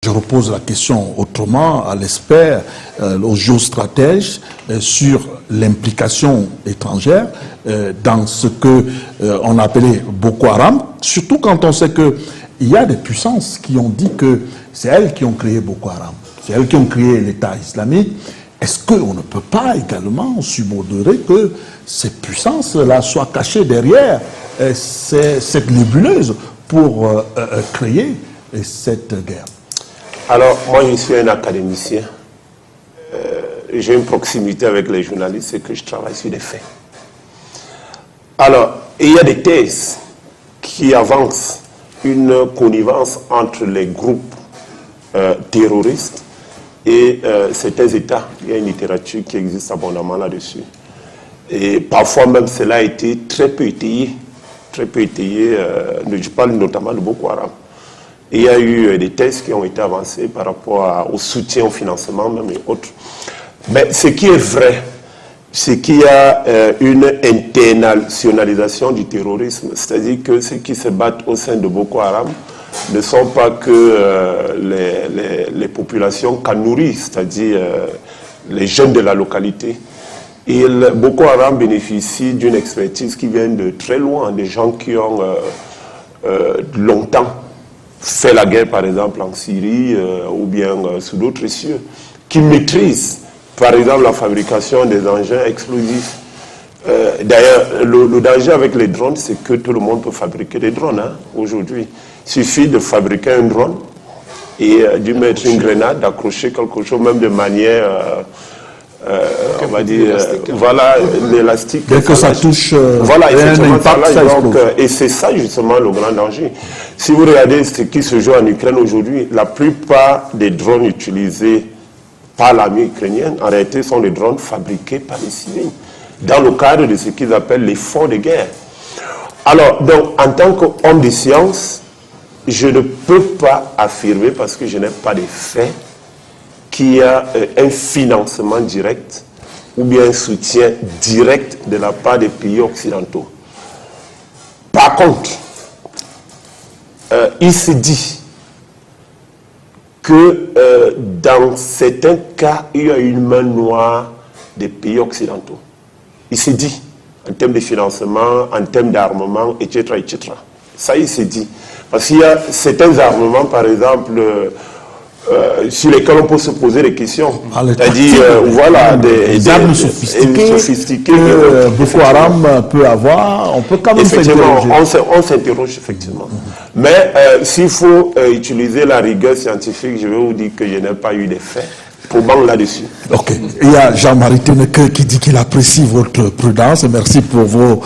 je repose la question autrement à l'expert, aux géostratèges, sur l'implication étrangère dans ce que on appelait Boko Haram, surtout quand on sait qu'il y a des puissances qui ont dit que c'est elles qui ont créé Boko Haram, c'est elles qui ont créé l'État islamique. Est-ce qu'on ne peut pas également subodérer que ces puissances-là soient cachées derrière cette nébuleuse pour créer cette guerre? Alors, moi, je suis un académicien. J'ai une proximité avec les journalistes et que je travaille sur des faits. Alors, il y a des thèses qui avancent une connivence entre les groupes terroristes et certains États. Il y a une littérature qui existe abondamment là-dessus. Et parfois même, cela a été très peu étayé. Très peu étayé, je parle notamment de Boko Haram. Il y a eu des thèses qui ont été avancées par rapport au soutien, au financement même et autres. Mais ce qui est vrai, c'est qu'il y a une internationalisation du terrorisme. C'est-à-dire que ceux qui se battent au sein de Boko Haram ne sont pas que les populations kanouris, c'est-à-dire les jeunes de la localité. Et Boko Haram bénéficie d'une expertise qui vient de très loin, des gens qui ont longtemps fait la guerre, par exemple, en Syrie ou bien sous d'autres cieux, qui maîtrisent, par exemple, la fabrication des engins explosifs. D'ailleurs, le danger avec les drones, c'est que tout le monde peut fabriquer des drones aujourd'hui. Il suffit de fabriquer un drone et d'y mettre une grenade, d'accrocher quelque chose, même de manière, on va dire, voilà, l'élastique. Dès que ça touche, voilà, effectivement, ça donc, et c'est ça justement le grand danger. Si vous regardez ce qui se joue en Ukraine aujourd'hui, la plupart des drones utilisés par l'armée ukrainienne, en réalité, sont des drones fabriqués par les civils, dans le cadre de ce qu'ils appellent l'effort de guerre. Alors, donc, en tant qu'homme de science, je ne peux pas affirmer, parce que je n'ai pas de faits, qu'il y a un financement direct ou bien un soutien direct de la part des pays occidentaux. Par contre, il se dit que dans certains cas, il y a une main noire des pays occidentaux. Il se dit, en termes de financement, en termes d'armement, etc., etc. Ça, il se dit. Parce qu'il y a certains armements, par exemple, sur lesquels on peut se poser des questions. C'est-à-dire, voilà, des armes sophistiquées que Boko Haram peut avoir, on peut quand même s'interroger. On s'interroge, effectivement. Mais s'il faut utiliser la rigueur scientifique, je vais vous dire que je n'ai pas eu d'effet probant là-dessus. Ok. Il y a Jean-Marie Teneke qui dit qu'il apprécie votre prudence et merci pour vos